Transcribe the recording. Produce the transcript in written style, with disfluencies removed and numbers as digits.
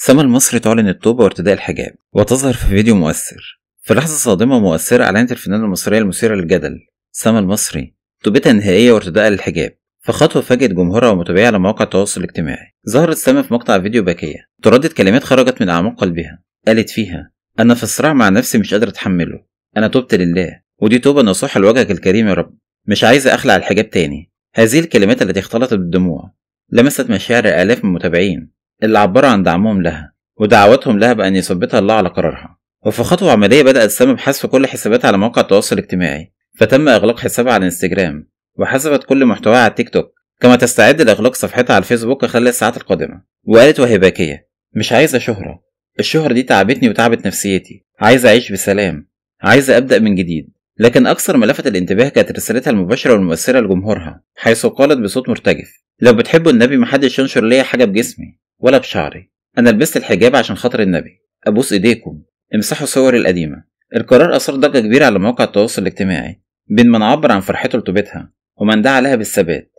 سما المصري تعلن التوبة وارتداء الحجاب وتظهر في فيديو مؤثر. في لحظة صادمة ومؤثرة أعلنت الفنانة المصرية المثيرة للجدل سما المصري توبتها النهائية وارتداءها للحجاب، فخطوة فاجأت جمهورها ومتابعيها على مواقع التواصل الاجتماعي. ظهرت سما في مقطع فيديو باكية تردد كلمات خرجت من أعماق قلبها، قالت فيها: أنا في صراع مع نفسي مش قادرة أتحمله، أنا تبت لله، ودي توبة نصوحة لوجهك الكريم يا رب، مش عايزة أخلع الحجاب تاني. هذه الكلمات التي اختلطت بالدموع لمست مشاعر آلاف من المتابعين اللي عبروا عن دعمهم لها ودعواتهم لها بأن يثبتها الله على قرارها. وفي خطوة عملية بدأت سما بحذف كل حساباتها على مواقع التواصل الاجتماعي، فتم إغلاق حسابها على الانستجرام وحذفت كل محتواها على التيك توك، كما تستعد لإغلاق صفحتها على الفيسبوك خلال الساعات القادمة. وقالت وهي باكية: مش عايزة شهرة، الشهرة دي تعبتني وتعبت نفسيتي، عايزة أعيش بسلام، عايزة أبدأ من جديد. لكن أكثر ما لفت الانتباه كانت رسالتها المباشرة والمؤثرة لجمهورها، حيث قالت بصوت مرتجف: لو بتحبوا النبي محدش ينشر ليا حاجة بجسمي ولا بشعري، أنا لبست الحجاب عشان خاطر النبي، أبوس إيديكم، امسحوا صوري القديمة. القرار أثار ضجة كبيرة على مواقع التواصل الاجتماعي بين من عبر عن فرحته لتوبتها ومن دعا لها بالثبات.